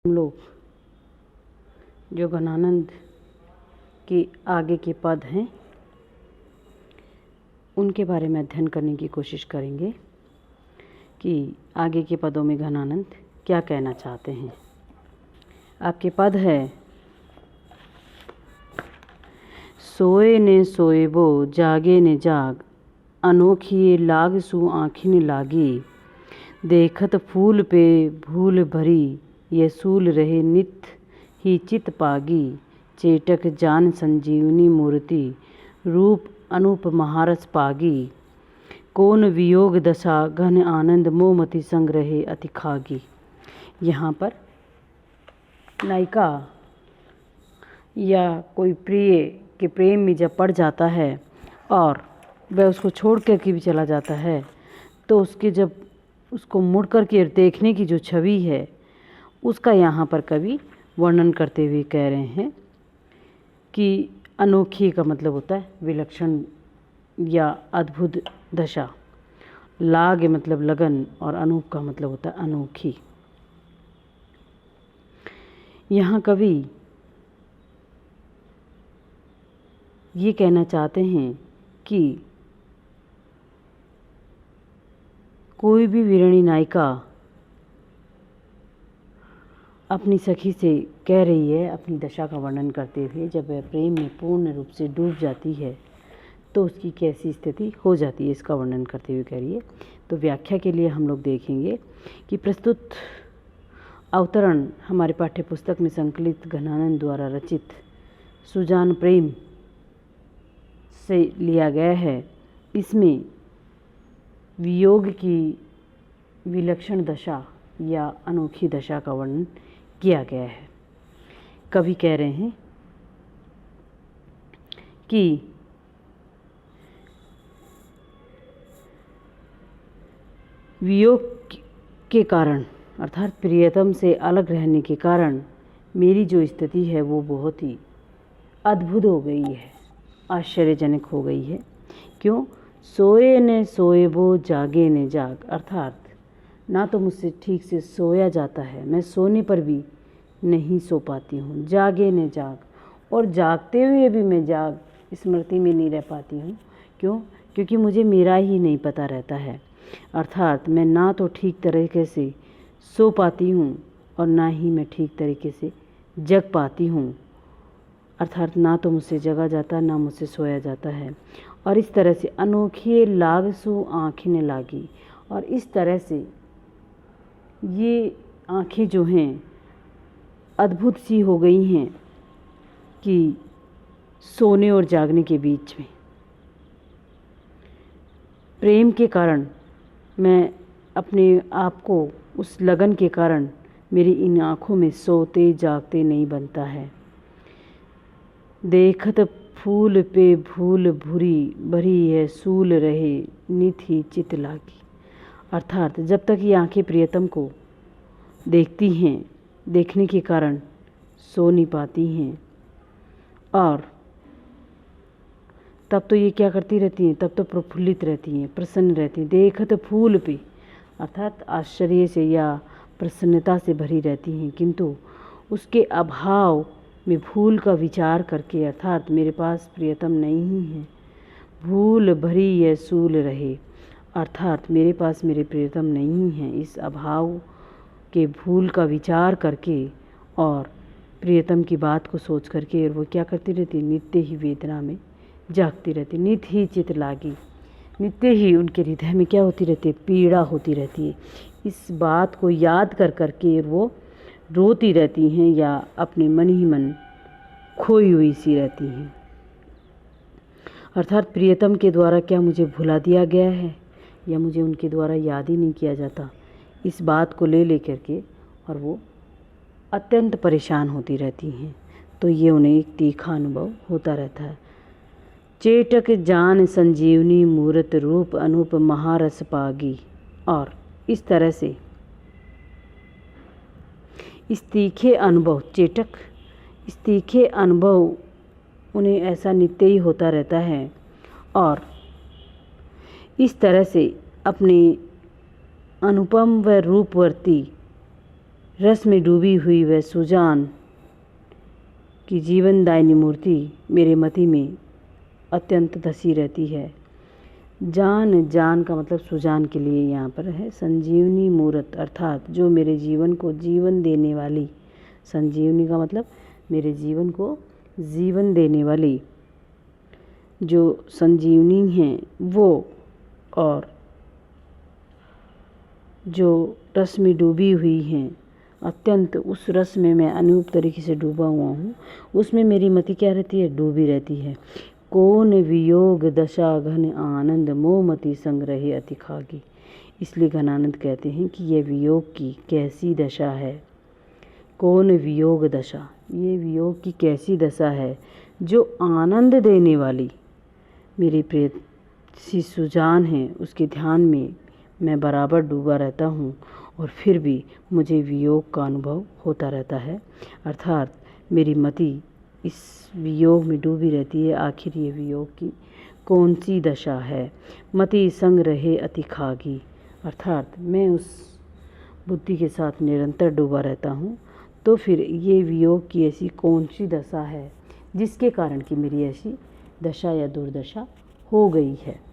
हम लोग जो घनानंद के आगे के पद हैं उनके बारे में अध्ययन करने की कोशिश करेंगे कि आगे के पदों में घनानंद क्या कहना चाहते हैं। आपके पद है, सोए ने सोएबो जागे ने जाग, अनोखिए लाग सु आँखिन लागी, देखत फूल पे भूल भरी, ये सूल रहे नित ही चित पागी, चेटक जान संजीवनी मूर्ति, रूप अनूप महारस पागी, कौन वियोग दशा घन आनंद मोमति संग रहे अति खागी। यहाँ पर नायिका या कोई प्रिय के प्रेम में जब पड़ जाता है और वह उसको छोड़ कर के भी चला जाता है तो उसके जब उसको मुड़ कर के देखने की जो छवि है उसका यहाँ पर कवि वर्णन करते हुए कह रहे हैं कि अनोखी का मतलब होता है विलक्षण या अद्भुत दशा, लाग मतलब लगन और अनूप का मतलब होता है अनोखी। यहाँ कवि ये कहना चाहते हैं कि कोई भी वीरानी नायिका अपनी सखी से कह रही है अपनी दशा का वर्णन करते हुए, जब वह प्रेम में पूर्ण रूप से डूब जाती है तो उसकी कैसी स्थिति हो जाती है, इसका वर्णन करते हुए कह रही है। तो व्याख्या के लिए हम लोग देखेंगे कि प्रस्तुत अवतरण हमारे पाठ्य पुस्तक में संकलित घनानंद द्वारा रचित सुजान प्रेम से लिया गया है। इसमें वियोग की विलक्षण दशा या अनोखी दशा का वर्णन किया गया है। कवि कह रहे हैं कि वियोग के कारण अर्थात प्रियतम से अलग रहने के कारण मेरी जो स्थिति है वो बहुत ही अद्भुत हो गई है, आश्चर्यजनक हो गई है। क्यों? सोए ने सोएबो जागे ने जाग, अर्थात ना तो मुझसे ठीक से सोया जाता है, मैं सोने पर भी नहीं सो पाती हूँ, जागे ने जाग, और जागते हुए भी मैं जाग स्मृति में नहीं रह पाती हूँ। क्यों? क्योंकि मुझे मेरा ही नहीं पता रहता है। अर्थात मैं ना तो ठीक तरीके से सो पाती हूँ और ना ही मैं ठीक तरीके से जग पाती हूँ। अर्थात ना तो मुझसे जगा जाता ना मुझसे सोया जाता है। और इस तरह से अनोखी लाग सु आँखिन लागी, और इस तरह से ये आँखें जो हैं अद्भुत सी हो गई हैं कि सोने और जागने के बीच में प्रेम के कारण मैं अपने आप को उस लगन के कारण मेरी इन आँखों में सोते जागते नहीं बनता है। देखत फूल पे भूल भूरी भरी है, सूल रहे नित ही चित लागी। अर्थात जब तक ये आँखें प्रियतम को देखती हैं, देखने के कारण सो नहीं पाती हैं, और तब तो ये क्या करती रहती हैं, तब तो प्रफुल्लित रहती हैं, प्रसन्न रहती हैं। देखत फूल पे अर्थात आश्चर्य से या प्रसन्नता से भरी रहती हैं, किंतु उसके अभाव में भूल का विचार करके, अर्थात मेरे पास प्रियतम नहीं है, भूल भरी यह सूल रहे, अर्थात मेरे पास मेरे प्रियतम नहीं हैं, इस अभाव के भूल का विचार करके और प्रियतम की बात को सोच करके, और वो क्या करती रहती, नित्य ही वेदना में जागती रहती, नित ही चित लागी, नित्य ही उनके हृदय में क्या होती रहती है, पीड़ा होती रहती है। इस बात को याद कर करके वो रोती रहती हैं या अपने मन ही मन खोई हुई सी रहती हैं। अर्थात प्रियतम के द्वारा क्या मुझे भुला दिया गया है या मुझे उनके द्वारा याद ही नहीं किया जाता, इस बात को ले करके और वो अत्यंत परेशान होती रहती हैं। तो ये उन्हें एक तीखा अनुभव होता रहता है। चेटक जान संजीवनी मूरत रूप अनूप महारस पागी, और इस तरह से इस तीखे अनुभव, चेटक इस तीखे अनुभव उन्हें ऐसा नित्य ही होता रहता है, और इस तरह से अपने अनुपम व रूपवर्ती रस में डूबी हुई वह सुजान की जीवनदायिनी मूर्ति मेरे मति में अत्यंत धसी रहती है। जान, जान का मतलब सुजान के लिए यहाँ पर है संजीवनी मूर्त, अर्थात जो मेरे जीवन को जीवन देने वाली। संजीवनी का मतलब मेरे जीवन को जीवन देने वाली जो संजीवनी है वो, और जो रस में डूबी हुई हैं, अत्यंत उस रस में मैं अनूप तरीके से डूबा हुआ हूँ, उसमें मेरी मति क्या रहती है, डूबी रहती है। कौन वियोग दशा घन आनंद मोमति संग रहे अति खागी। इसलिए घनानंद कहते हैं कि यह वियोग की कैसी दशा है। कौन वियोग दशा, ये वियोग की कैसी दशा है जो आनंद देने वाली मेरी प्रिय सुजान है, उसके ध्यान में मैं बराबर डूबा रहता हूँ और फिर भी मुझे वियोग का अनुभव होता रहता है। अर्थात मेरी मति इस वियोग में डूबी रहती है। आखिर ये वियोग की कौन सी दशा है। मति संग रहे अति खागी, अर्थात मैं उस बुद्धि के साथ निरंतर डूबा रहता हूँ। तो फिर ये वियोग की ऐसी कौन सी दशा है जिसके कारण कि मेरी ऐसी दशा या दुर्दशा हो गई है।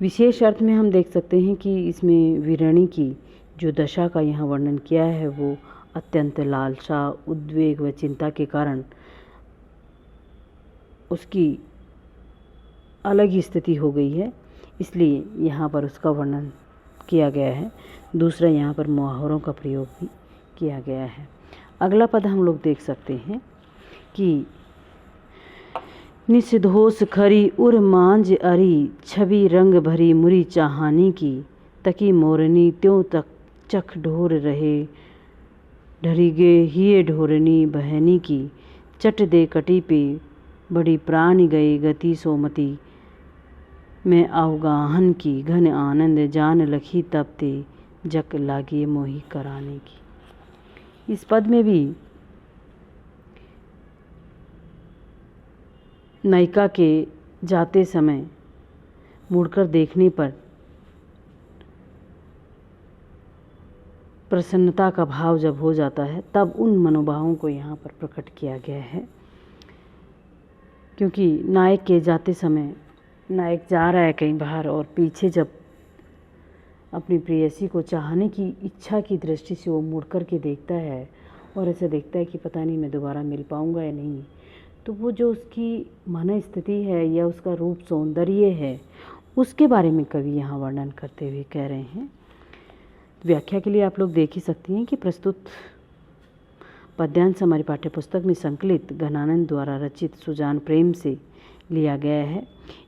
विशेष अर्थ में हम देख सकते हैं कि इसमें वीरणी की जो दशा का यहाँ वर्णन किया है वो अत्यंत लालसा, उद्वेग व चिंता के कारण उसकी अलग ही स्थिति हो गई है, इसलिए यहाँ पर उसका वर्णन किया गया है। दूसरा, यहाँ पर मुहावरों का प्रयोग भी किया गया है। अगला पद हम लोग देख सकते हैं कि निषदोष खरी उर मांझ अरी, छवि रंग भरी मुरी चाहानी की, तकी मोरनी त्यों तक चख ढोर रहे, ढरिगे हिये ढोरनी बहनी की, चट दे कटी पे बड़ी प्राण गए गति सोमती, मैं अवगाहन की घन आनंद जान लखी तब ते, जक लागे मोही कराने की। इस पद में भी नायिका के जाते समय मुड़कर देखने पर प्रसन्नता का भाव जब हो जाता है, तब उन मनोभावों को यहाँ पर प्रकट किया गया है। क्योंकि नायक के जाते समय नायक जा रहा है कहीं बाहर और पीछे जब अपनी प्रेयसी को चाहने की इच्छा की दृष्टि से वो मुड़ कर के देखता है और ऐसा देखता है कि पता नहीं मैं दोबारा मिल पाऊँगा या नहीं, तो वो जो उसकी मन स्थिति है या उसका रूप सौंदर्य है उसके बारे में कवि यहाँ वर्णन करते हुए कह रहे हैं। व्याख्या के लिए आप लोग देख ही सकती हैं कि प्रस्तुत पद्यांश हमारी पाठ्य पुस्तक में संकलित घनानंद द्वारा रचित सुजान प्रेम से लिया गया है।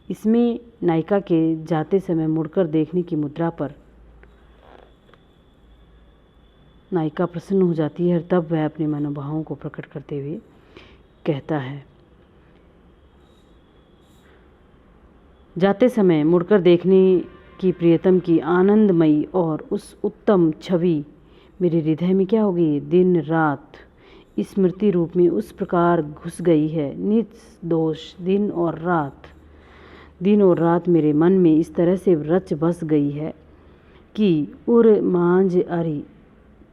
इसमें नायिका के जाते समय मुड़कर देखने की मुद्रा पर नायिका प्रसन्न हो जाती है और तब वह अपने मनोभावों को प्रकट करते हुए कहता है, जाते समय मुड़कर देखने की प्रियतम की आनंदमयी और उस उत्तम छवि मेरे हृदय में क्या हो गई, दिन रात स्मृति रूप में उस प्रकार घुस गई है। निर्दोष दिन और रात मेरे मन में इस तरह से रच बस गई है कि उर मांझ अरी,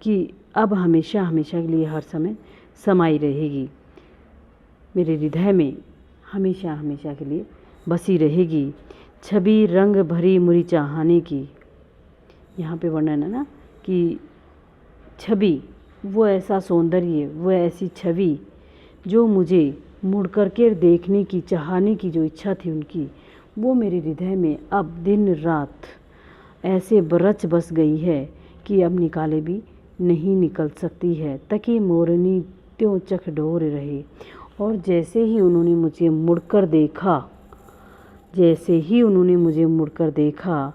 कि अब हमेशा हमेशा के लिए हर समय समाई रहेगी, मेरे हृदय में हमेशा हमेशा के लिए बसी रहेगी। छवि रंग भरी मुरी चाहाने की, यहाँ पे वर्णन है ना कि छवि, वो ऐसा सौंदर्य, वो ऐसी छवि जो मुझे मुड़ कर के देखने की चाहने की जो इच्छा थी उनकी, वो मेरे हृदय में अब दिन रात ऐसे बरच बस गई है कि अब निकाले भी नहीं निकल सकती है। तकी मोरनी त्यों चख ढोर रहे, और जैसे ही उन्होंने मुझे मुड़कर देखा,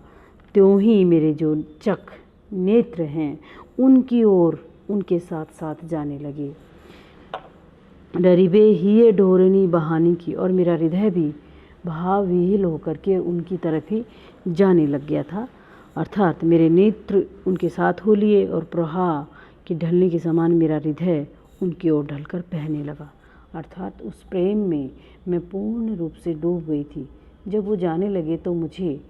त्यों ही मेरे जो चख नेत्र हैं उनकी ओर उनके साथ साथ जाने लगे। डरिबे हिये ढोरनी बहानी की, और मेरा हृदय भी भाव विहील होकर के उनकी तरफ ही जाने लग गया था। अर्थात मेरे नेत्र उनके साथ हो लिए और प्रवाह की ढलने के समान मेरा हृदय उनकी ओर ढलकर बहने लगा। अर्थात उस प्रेम में मैं पूर्ण रूप से डूब गई थी। जब वो जाने लगे तो मुझे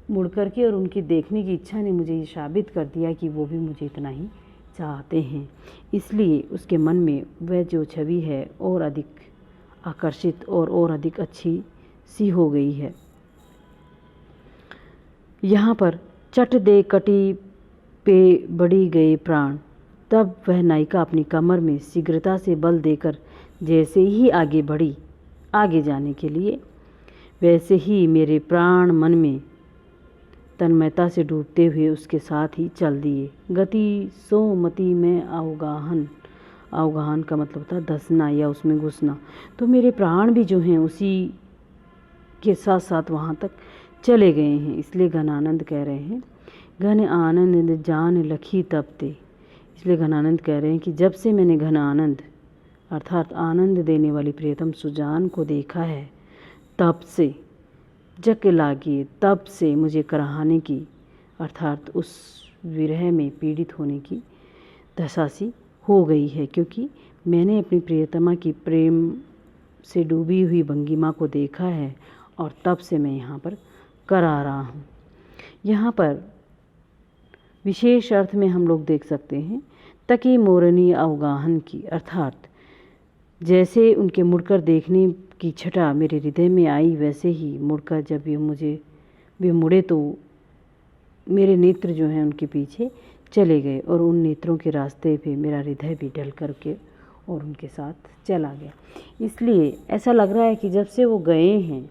मुड़ कर के और उनकी देखने की इच्छा ने मुझे ये साबित कर दिया कि वो भी मुझे इतना ही चाहते हैं। इसलिए उसके मन में वह जो छवि है और अधिक आकर्षित और अधिक अच्छी सी हो गई है। यहाँ पर चट दे कटी पे बढ़ी गए प्राण। तब वह नायिका अपनी कमर में शीघ्रता से बल देकर जैसे ही आगे बढ़ी आगे जाने के लिए, वैसे ही मेरे प्राण मन में तन्मयता से डूबते हुए उसके साथ ही चल दिए। गति सो मति में अवगाहन, अवगाहन का मतलब था धंसना या उसमें घुसना। तो मेरे प्राण भी जो हैं उसी के साथ साथ वहाँ तक चले गए हैं। इसलिए घनानंद कह रहे हैं, घन आनंद जान लखी तब ते। इसलिए घनानंद कह रहे हैं कि जब से मैंने घन आनंद अर्थात आनंद देने वाली प्रियतम सुजान को देखा है, तब से जग लागी, तब से मुझे कराहने की अर्थात उस विरह में पीड़ित होने की दशा सी हो गई है, क्योंकि मैंने अपनी प्रियतमा की प्रेम से डूबी हुई भंगिमा को देखा है और तब से मैं यहाँ पर करा रहा हूँ। यहाँ पर विशेष अर्थ में हम लोग देख सकते हैं तकी मोरनी अवगाहन की, अर्थात जैसे उनके मुड़कर देखने की छटा मेरे हृदय में आई, वैसे ही मुड़कर जब वे मुड़े तो मेरे नेत्र जो हैं उनके पीछे चले गए और उन नेत्रों के रास्ते पे मेरा हृदय भी ढल करके और उनके साथ चला गया। इसलिए ऐसा लग रहा है कि जब से वो गए हैं,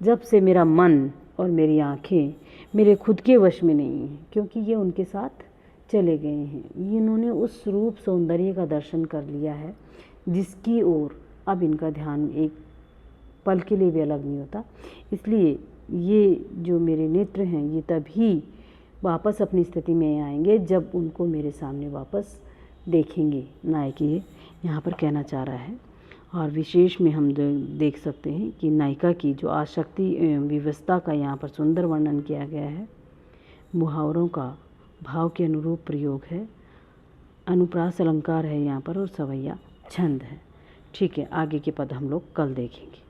जब से मेरा मन और मेरी आँखें मेरे खुद के वश में नहीं हैं, क्योंकि ये उनके साथ चले गए हैं। इन्होंने उस रूप सौंदर्य का दर्शन कर लिया है जिसकी ओर अब इनका ध्यान एक पल के लिए भी अलग नहीं होता। इसलिए ये जो मेरे नेत्र हैं ये तभी वापस अपनी स्थिति में आएंगे जब उनको मेरे सामने वापस देखेंगे। नायक ये यहाँ पर कहना चाह रहा है। और विशेष में हम देख सकते हैं कि नायिका की जो आसक्ति एवं विवशता का यहाँ पर सुंदर वर्णन किया गया है। मुहावरों का भाव के अनुरूप प्रयोग है, अनुप्रास अलंकार है यहाँ पर और सवैया छंद है। ठीक है, आगे के पद हम लोग कल देखेंगे।